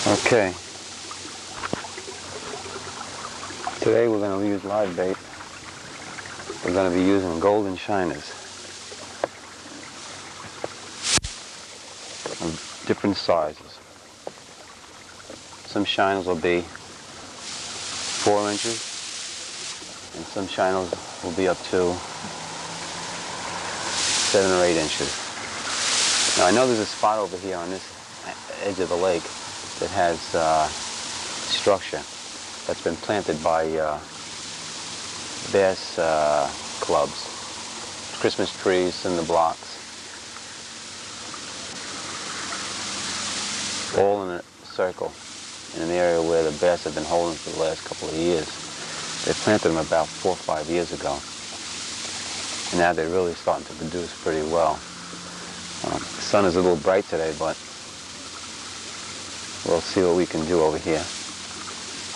Okay. Today we're going to use live bait. We're going to be using golden shiners of different sizes. Some shiners will be 4 inches, and some shiners will be up to 7 or 8 inches. Now I know there's a spot over here on this edge of the lake that has structure that's been planted by bass clubs, Christmas trees in the blocks, all in a circle in an area where the bass have been holding for the last couple of years. They planted them about 4 or 5 years ago, and now they're really starting to produce pretty well. The sun is a little bright today, but we'll see what we can do over here.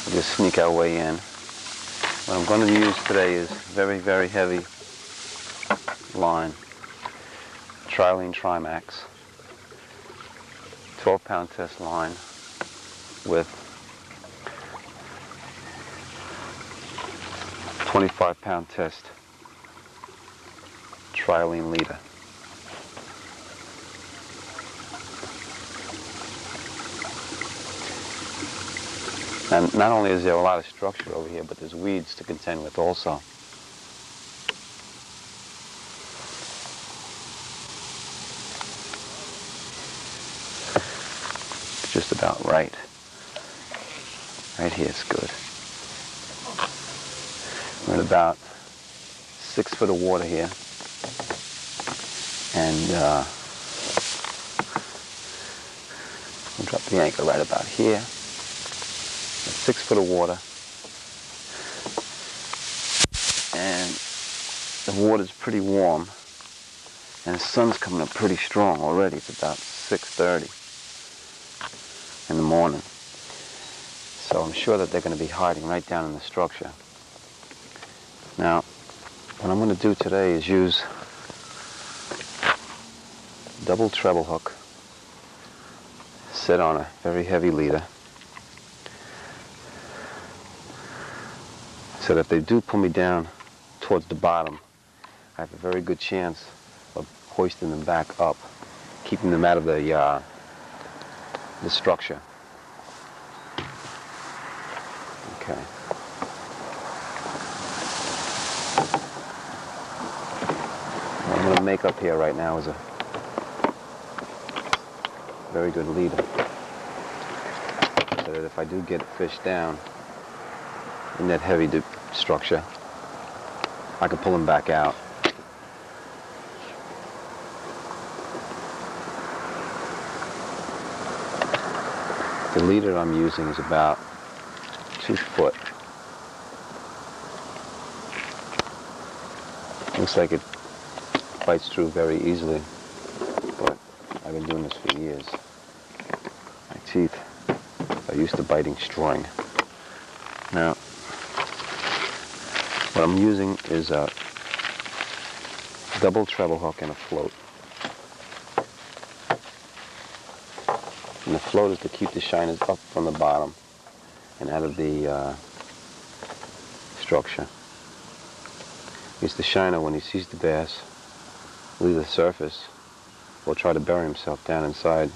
We'll just sneak our way in. What I'm going to use today is very, very heavy line, Trilene Trimax, 12-pound test line with 25-pound test Trilene leader. And not only is there a lot of structure over here, but there's weeds to contend with also. It's just about right. Right here is good. We're at about 6 foot of water here. And we'll drop the anchor right about here. 6 foot of water, and the water's pretty warm, and the sun's coming up pretty strong already. It's about 6:30 in the morning, so I'm sure that they're going to be hiding right down in the structure. Now, what I'm going to do today is use double treble hook set on a very heavy leader, so that if they do pull me down towards the bottom, I have a very good chance of hoisting them back up, keeping them out of the structure. Okay. What I'm going to make up here right now is a very good leader, so that if I do get fish down in that heavy structure, I can pull them back out. The leader I'm using is about 2 foot. Looks like it bites through very easily, but I've been doing this for years. My teeth are used to biting string. Now, what I'm using is a double treble hook and a float. And the float is to keep the shiners up from the bottom and out of the structure. Because the shiner, when he sees the bass leave the surface, will try to bury himself down inside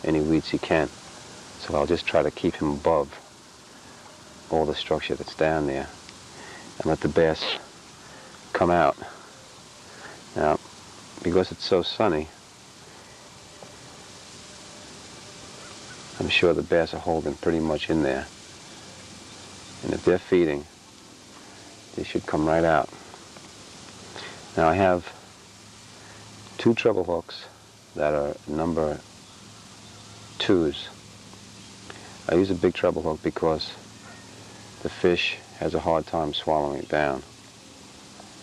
any weeds he can. So I'll just try to keep him above all the structure that's down there and let the bass come out. Now, because it's so sunny, I'm sure the bass are holding pretty much in there. And if they're feeding, they should come right out. Now I have 2 treble hooks that are number 2s. I use a big treble hook because the fish has a hard time swallowing it down.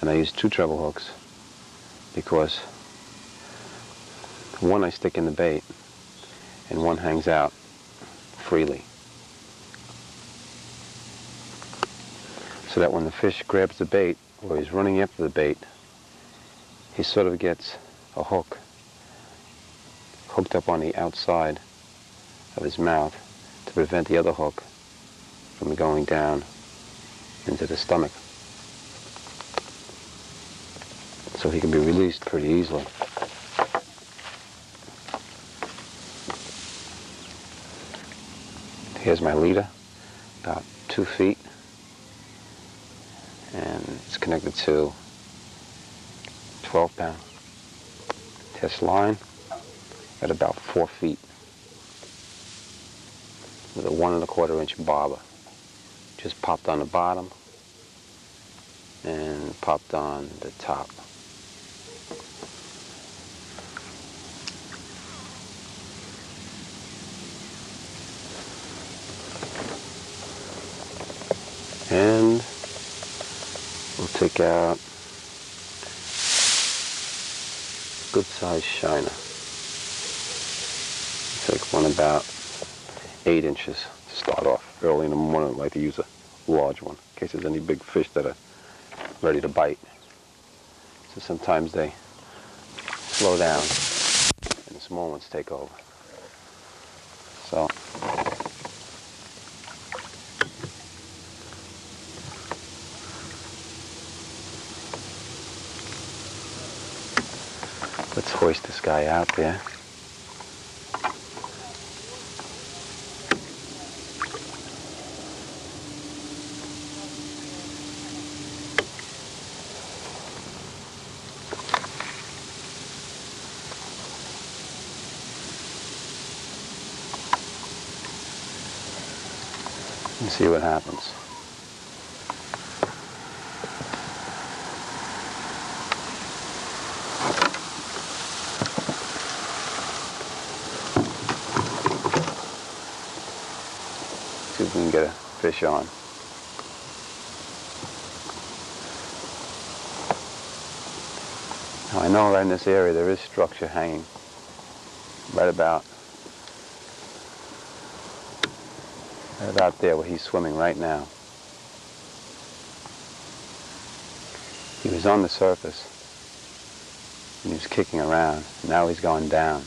And I use 2 treble hooks because one I stick in the bait and one hangs out freely. So that when the fish grabs the bait or he's running after the bait, he sort of gets a hook hooked up on the outside of his mouth to prevent the other hook from going down into the stomach, so he can be released pretty easily. Here's my leader, about 2 feet, and it's connected to 12-pound test line at about 4 feet with a 1 1/4 inch bobber. Just popped on the bottom and popped on the top. And we'll take out a good sized shiner. Take one about 8 inches to start off. Early in the morning, I like to use a large one in case there's any big fish that are ready to bite. So sometimes they slow down and the small ones take over. So let's hoist this guy out there. And see what happens. See if we can get a fish on. Now I know right in this area there is structure hanging right about there where he's swimming right now. He was on the surface and he was kicking around. Now he's gone down.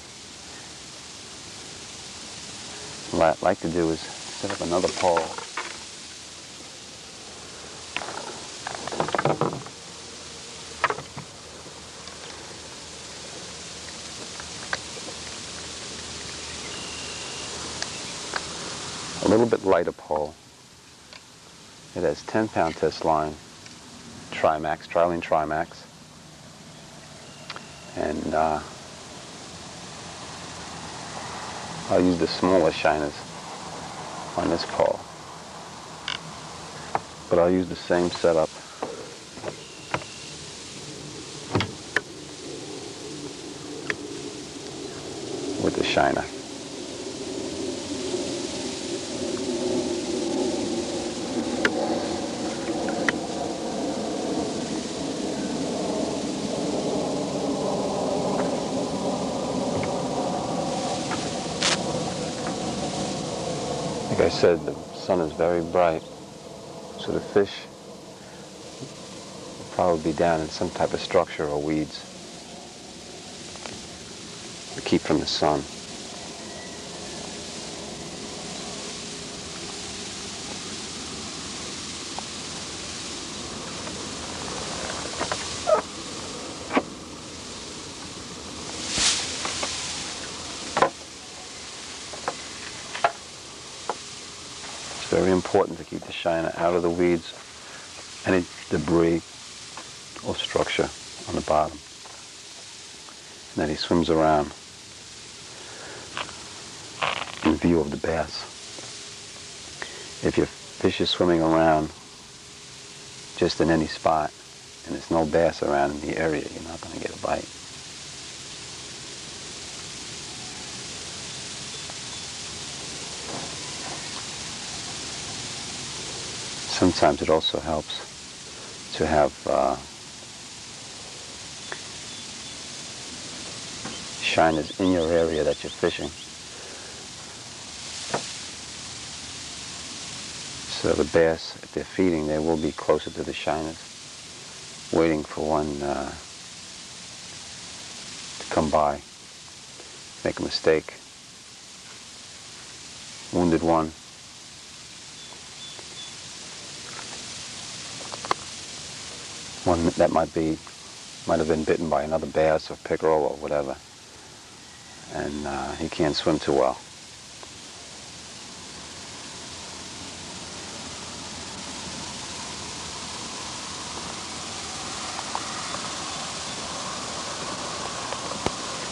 What I'd like to do is set up another pole. A little bit lighter pole. It has 10-pound test line, Trimax, Trilene Trimax, and I'll use the smaller shiners on this pole, but I'll use the same setup with the shiner. Like I said, the sun is very bright, so the fish will probably be down in some type of structure or weeds to keep from the sun. Very important to keep the shiner out of the weeds, any debris or structure on the bottom, and that he swims around in view of the bass. If your fish is swimming around just in any spot and there's no bass around in the area, you're not going to get a bite. Sometimes it also helps to have shiners in your area that you're fishing, so the bass, if they're feeding, they will be closer to the shiners, waiting for one to come by, make a mistake, wounded one. One that might have been bitten by another bass or pickerel or whatever, and he can't swim too well.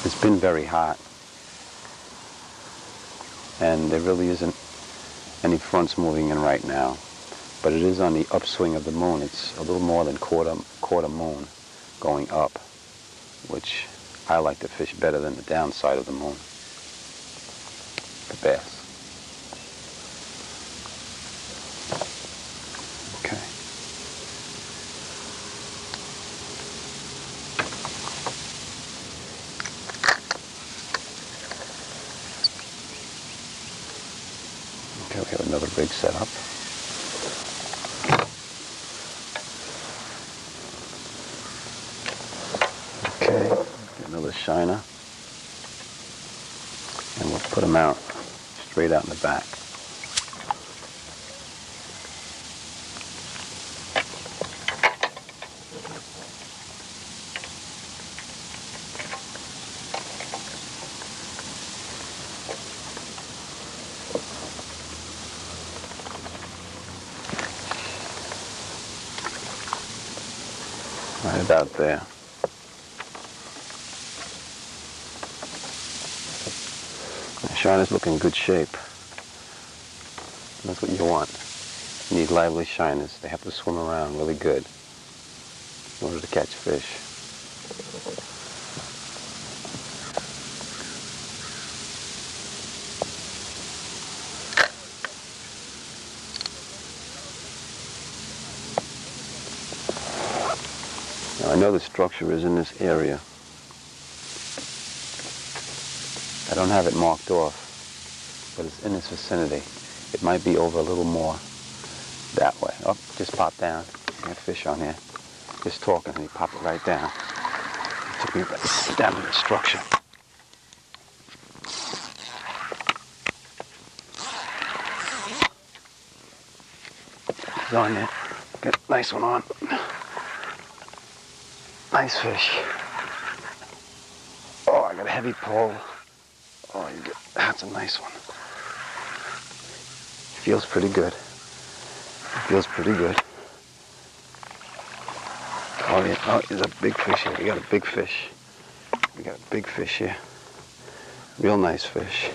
It's been very hot, and there really isn't any fronts moving in right now, but it is on the upswing of the moon. It's a little more than quarter moon going up, which I like to fish better than the downside of the moon for bass. Okay. Okay, we have another rig set up. Okay, get another shiner, and we'll put them out straight out in the back. Right about there. The shiner's looking in good shape. That's what you want. You need lively shiners. They have to swim around really good in order to catch fish. Now, I know the structure is in this area. I don't have it marked off, but it's in this vicinity. It might be over a little more that way. Oh, just popped down. I got fish on here. Just talking, and he popped it right down. It took me down to the structure. He's on there. Got a nice one on. Nice fish. Oh, I got a heavy pole. Oh, that's a nice one. Feels pretty good. Feels pretty good. Oh yeah, oh, there's a big fish here. We got a big fish. We got a big fish here. Real nice fish.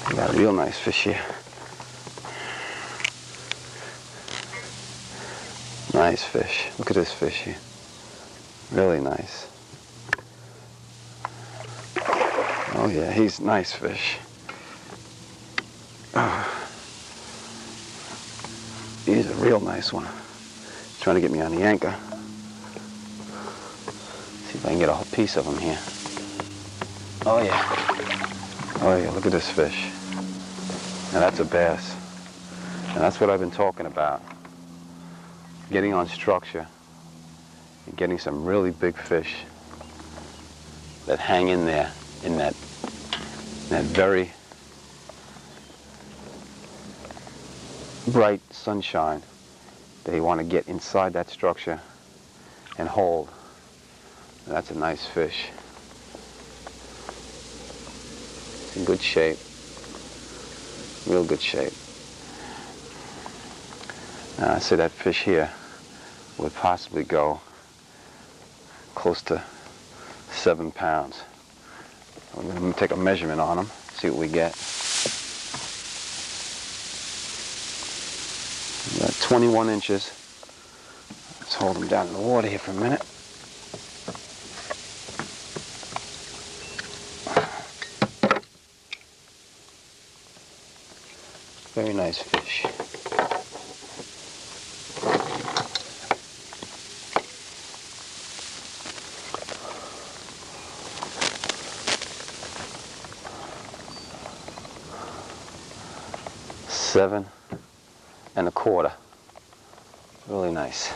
We got a real nice fish here. Nice fish. Look at this fish here. Really nice. Oh yeah, he's nice fish. Oh. He's a real nice one. He's trying to get me on the anchor. See if I can get a whole piece of him here. Oh yeah. Oh yeah, look at this fish. Now that's a bass. And that's what I've been talking about. Getting on structure and getting some really big fish that hang in there in that very bright sunshine. They want to get inside that structure and hold. That's a nice fish. It's in good shape. Real good shape. Now I say that fish here would possibly go close to 7 pounds. I'm going to take a measurement on him, see what we get. About 21 inches. Let's hold him down in the water here for a minute. Very nice fish. Seven and a quarter. Really nice.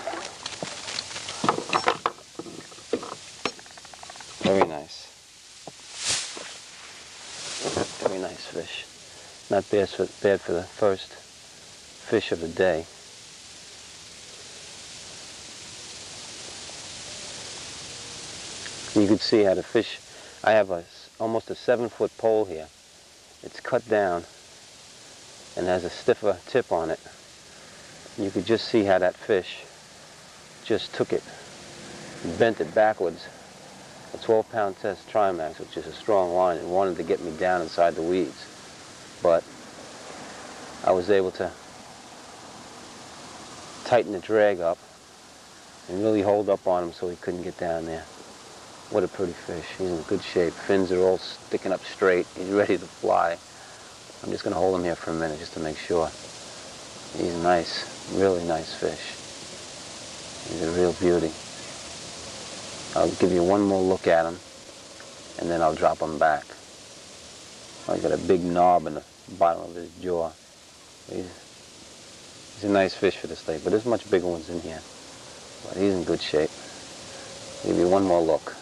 Very nice. fish. Not bad for the first fish of the day. You can see how the fish, I have almost a 7-foot pole here. It's cut down and has a stiffer tip on it. You could just see how that fish just took it and bent it backwards. A 12-pound test Trimax, which is a strong line, and wanted to get me down inside the weeds. But I was able to tighten the drag up and really hold up on him so he couldn't get down there. What a pretty fish. He's in good shape. Fins are all sticking up straight. He's ready to fly. I'm just going to hold him here for a minute just to make sure. He's nice, really nice fish. He's a real beauty. I'll give you one more look at him, and then I'll drop him back. Oh, he's got a big knob in the bottom of his jaw. He's a nice fish for this lake, but there's much bigger ones in here. But he's in good shape. I'll give you one more look.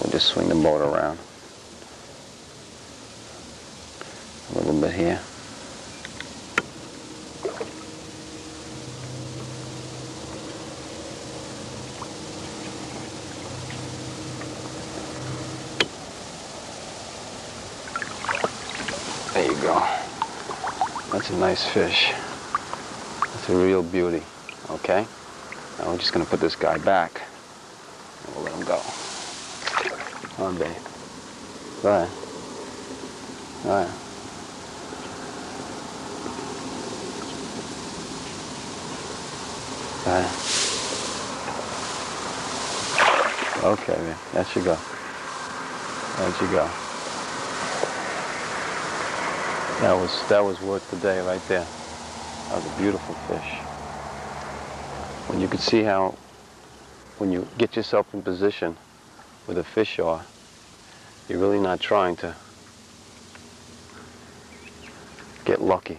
We'll just swing the boat around a little bit here. There you go. That's a nice fish. That's a real beauty. Okay? Now we're just going to put this guy back and we'll let him go. Come on, babe. Go ahead. Go ahead. Go ahead. Okay, man. That should go. That should go. That was worth the day right there. That was a beautiful fish. When you could see how, when you get yourself in position where the fish are, you're really not trying to get lucky.